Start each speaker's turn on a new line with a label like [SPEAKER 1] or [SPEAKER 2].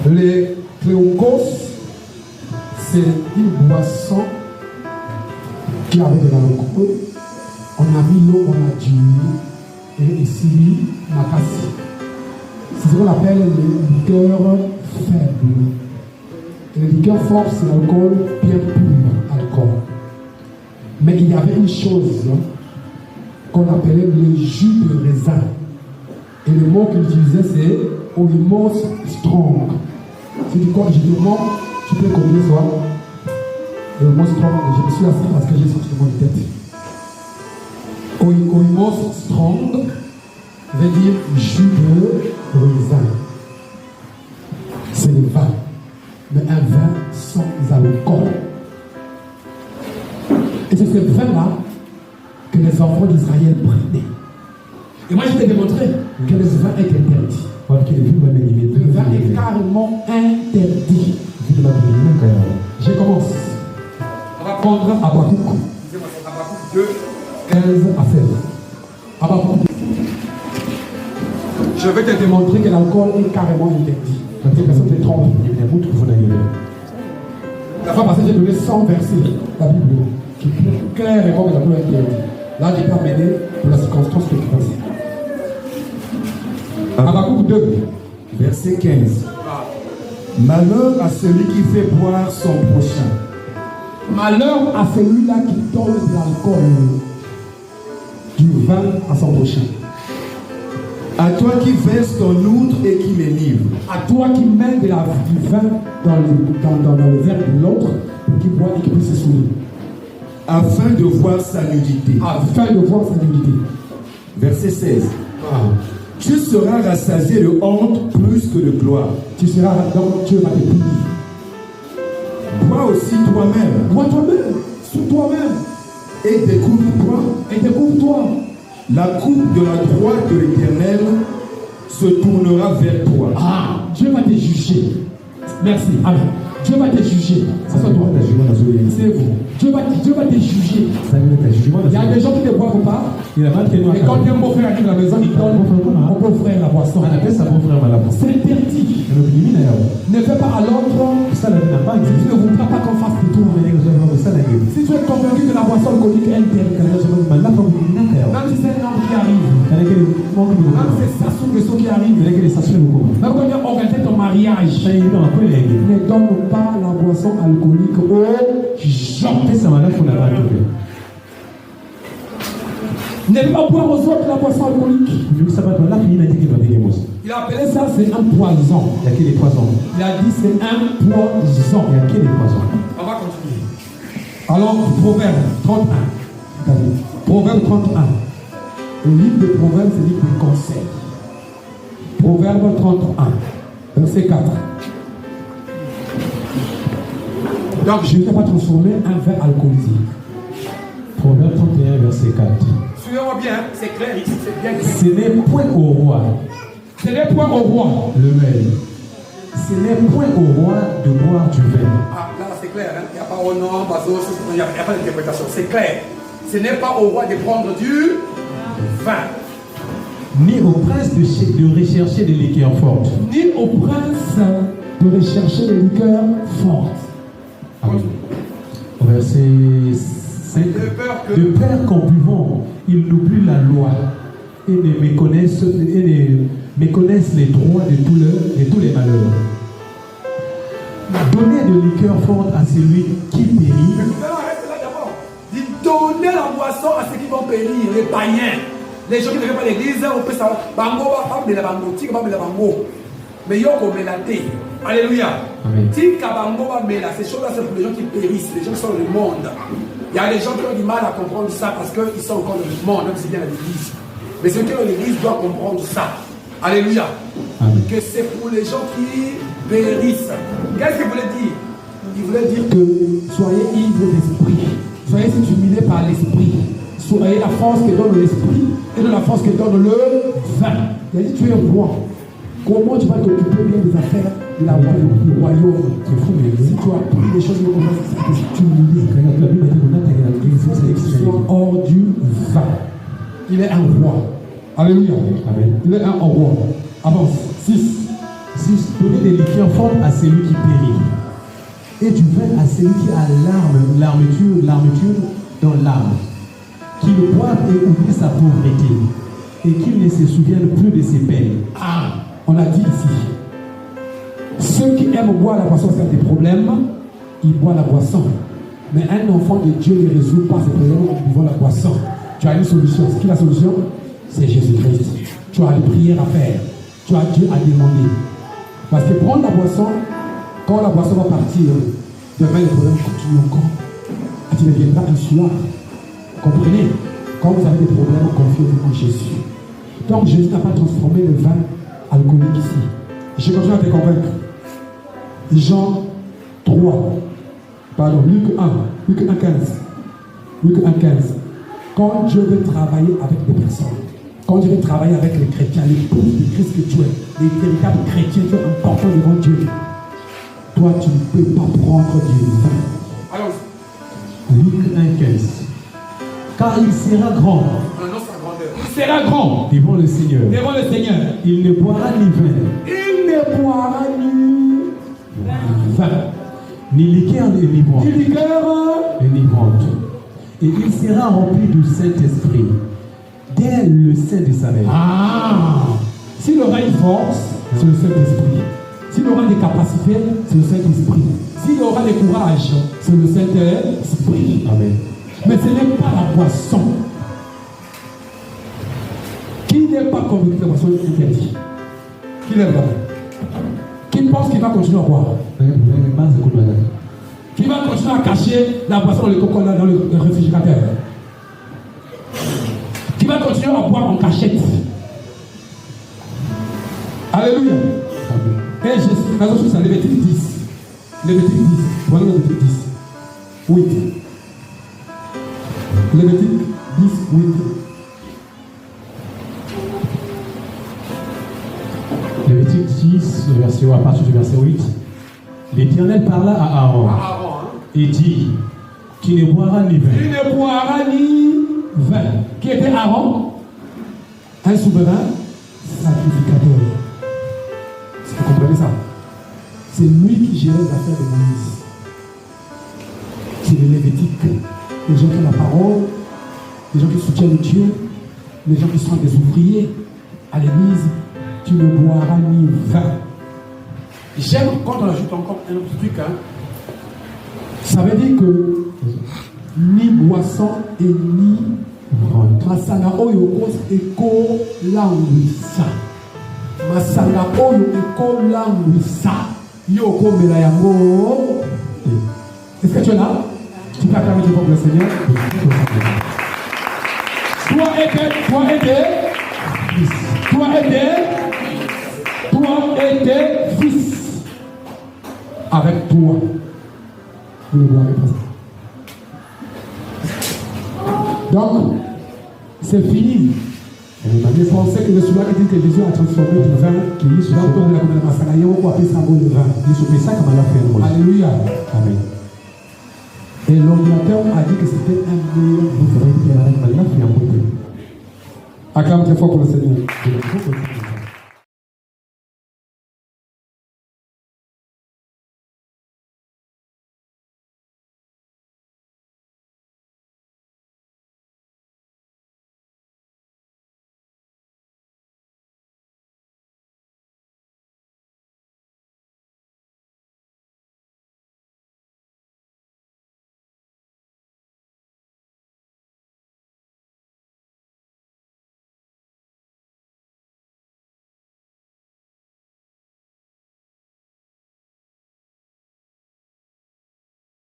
[SPEAKER 1] Les Cléongos, c'est une boisson qui avait de l'alcool. On a mis l'eau, on a dilué et ici, Nakasi. C'est ce qu'on appelle les liqueurs faibles. Et les liqueurs fortes, c'est l'alcool bien pur, alcool. Mais il y avait une chose qu'on appelait le jus de raisin. Et le mot qu'il utilisait, c'est Olimos strong. C'est du quoi, je demande, tu peux combiner ça. Le mot strong, je me suis assis parce que j'ai sorti mon tête. Olimos strong veut dire jus de raisin. C'est le vin. Mais un vin sans alcool. Et c'est ce vin-là que les enfants d'Israël prenaient. Et moi, je t'ai démontré que le vin est interdit. Le vin est carrément interdit. Je commence. On va prendre Habakkuk 2, 15 à 16. Habakkuk. Je vais te démontrer que l'alcool est carrément interdit. Personne ne te trompe. La fois passée, j'ai donné 100 versets de la Bible qui prouvent clairement que l'alcool est interdit. Là, je peux amener pour la circonstance que tu pensais. Habakkuk 2,
[SPEAKER 2] verset 15. Malheur à celui qui fait boire son prochain.
[SPEAKER 1] Malheur à celui-là qui donne de l'alcool, du vin à son prochain.
[SPEAKER 2] À toi qui verse ton outre et qui m'énivre.
[SPEAKER 1] À toi qui mets du vin dans le verre de l'autre pour qu'il boive et qu'il puisse se souiller.
[SPEAKER 2] Afin de voir sa nudité.
[SPEAKER 1] Afin de voir sa nudité.
[SPEAKER 2] Verset 16. Tu seras rassasié de honte plus que de gloire.
[SPEAKER 1] Tu seras donc Dieu va te punir.
[SPEAKER 2] Bois aussi toi-même.
[SPEAKER 1] Bois toi-même. Sous toi-même.
[SPEAKER 2] Et découvre-toi.
[SPEAKER 1] Et découvre-toi.
[SPEAKER 2] La coupe de la droite de l'Éternel se tournera vers toi.
[SPEAKER 1] Ah, Dieu va te juger. Merci. Amen. Dieu va te juger. C'est toi. C'est vous. Dieu va te juger. Il y a des gens qui ne boivent pas. Et quand un beau frère arrive à la maison, il donne au beau frère la boisson. C'est interdit. Ne fais pas à l'autre. Si tu ne voudras pas qu'on fasse du tout. Si tu es convaincu que la boisson alcoolique est interdite, même si c'est un homme qui arrive, même si c'est Sassou Nguesso qui arrive, même quand tu as organisé ton mariage, ne donne pas la boisson alcoolique aux gens. Ne pas boire aux autres la boisson alcoolique. Il a appelé ça, c'est un poison. Il a dit c'est un poison. On va continuer. Alors, Proverbe 31. Proverbe 31. Le livre de Proverbe, c'est livre de conseil. Proverbe 31, verset 4. Donc, je ne vais pas transformer un verre alcoolisé.
[SPEAKER 3] Proverbe 31, verset 4.
[SPEAKER 1] Suivez-moi bien, c'est clair ici, c'est bien clair.
[SPEAKER 3] Ce n'est point au roi.
[SPEAKER 1] Ce n'est point au roi.
[SPEAKER 3] Le mail. Ce n'est point au roi de boire du vin.
[SPEAKER 1] Ah, là, c'est clair, hein? Il n'y a pas au nom, il n'y a pas d'interprétation, c'est clair. Ce n'est pas au roi de prendre du vin.
[SPEAKER 3] Ni au prince de rechercher des liqueurs fortes.
[SPEAKER 1] Ni au prince de rechercher des liqueurs fortes.
[SPEAKER 3] Amen. Verset 5. De peur qu'en buvant, ils n'oublient la loi et ne méconnaissent les droits de tous les malheurs. Donnez de liqueurs fortes à celui qui périt.
[SPEAKER 1] Arrête là d'abord. Dit donner la boisson à ceux qui vont périr, les païens. Les gens qui ne viennent pas à l'église, on peut savoir. Bango, pas de la bango, tika pas de la bango. Mais yoko melate. Alléluia. Tika bango va mela. Ces choses-là, c'est pour les gens qui périssent, les gens qui sont dans le monde. Il y a des gens qui ont du mal à comprendre ça parce qu'ils sont encore dans le monde, même si c'est bien à l'église. Mais ceux qui sont dans l'église doivent comprendre ça. Alléluia. Amen. Que c'est pour les gens qui périssent. Qu'est-ce qu'il voulait dire? Il voulait dire que soyez ivres d'esprit. Soyez stimulés par l'esprit. Soyez la force que donne l'esprit et de la force que donne le vin. Il a dit tu es roi. Comment tu vas t'occuper bien des affaires de la royaume? C'est fou, mais si tu as pris les choses de comment ça te stimuler, il soit hors du vin. Il est un roi. Alléluia. Amen. Il est un roi. Avance. 6.
[SPEAKER 3] Si donner des liqueurs fortes à celui qui périt, et du vin à celui qui a l'armature dans l'âme, qu'il boive et oublie sa pauvreté, et qu'il ne se souvienne plus de ses peines.
[SPEAKER 1] Ah, on a dit ici, ceux qui aiment boire la boisson, c'est des problèmes, ils boivent la boisson. Mais un enfant de Dieu ne résout pas ses problèmes en buvant la boisson. Tu as une solution. C'est qui la solution? C'est Jésus-Christ. Tu as une prière à faire. Tu as Dieu à demander. Parce que prendre la boisson, quand la boisson va partir, demain les problèmes continuent encore. Et tu deviendras un soir. Comprenez? Quand vous avez des problèmes, confiez-vous en Jésus. Donc Jésus n'a pas transformé le vin alcoolique ici. Je continue à te convaincre. Jean 3, pardon, Luc 1, Luc 1, 15. Luc 1, 15. Quand Dieu veut travailler avec des personnes, quand Dieu veut travailler avec les chrétiens, les pauvres de Christ que tu es, les véritables chrétiens, tu es important devant Dieu. Toi, tu ne peux pas prendre du vin. Alors,
[SPEAKER 3] Luc 1, 15. Car il sera grand.
[SPEAKER 1] Il sera grand
[SPEAKER 3] devant le Seigneur.
[SPEAKER 1] Devant le Seigneur.
[SPEAKER 3] Il ne boira ni vin.
[SPEAKER 1] Il ne boira ni vin.
[SPEAKER 3] Ni liqueur enivrante.
[SPEAKER 1] Ni liqueur
[SPEAKER 3] enivrante. Et il sera rempli du Saint-Esprit dès le sein de sa mère.
[SPEAKER 1] Ah! S'il aura une force, c'est le Saint-Esprit. S'il aura des capacités, c'est le Saint-Esprit. S'il aura des courages, c'est le Saint-Esprit.
[SPEAKER 3] Amen.
[SPEAKER 1] Mais ce n'est pas la boisson. Qui n'est pas convaincu que la boisson est interdite? Qui lève la main? Qui pense qu'il va continuer à boire? Qui va continuer à cacher la boisson dans le coca dans le réfrigérateur? Qui va continuer à boire en cachette? Alléluia. Et Jésus, la chose, c'est Lévitique 10. Lévitique 10. Voilà Lévitique 10. 8. Lévitique 10, 8.
[SPEAKER 3] Lévitique 10, à partir du verset 8. L'Éternel parla à Aaron et dit qu'il ne boira ni vin.
[SPEAKER 1] Il ne boira ni vin. Qui était Aaron? Un souverain sacrificateur. Vous comprenez ça? C'est lui qui gérait les affaires de Moïse. C'est les Lévitiques. Les gens qui ont la parole, les gens qui soutiennent Dieu, les gens qui sont des ouvriers à l'église. Tu ne boiras ni vin. J'aime quand on ajoute encore un autre truc. Ça veut dire que ni boisson et ni masanga oyo eko langwisa. Masanga oyo eko langwisa. Yoko mela yango. Est-ce que tu es là? Tu peux acclamer du pour le Seigneur. Toi et tes fils. Avec toi. Vous ne boirez pas ça. Donc, c'est fini. Je pensais que le souverain qui dit que Jésus a transformé du vin, qui est sur la masana, il y a encore appelé ça le vin. Alléluia. Amen. Et l'ordinateur a dit que c'était un meilleur. Acclame très fort pour le Seigneur.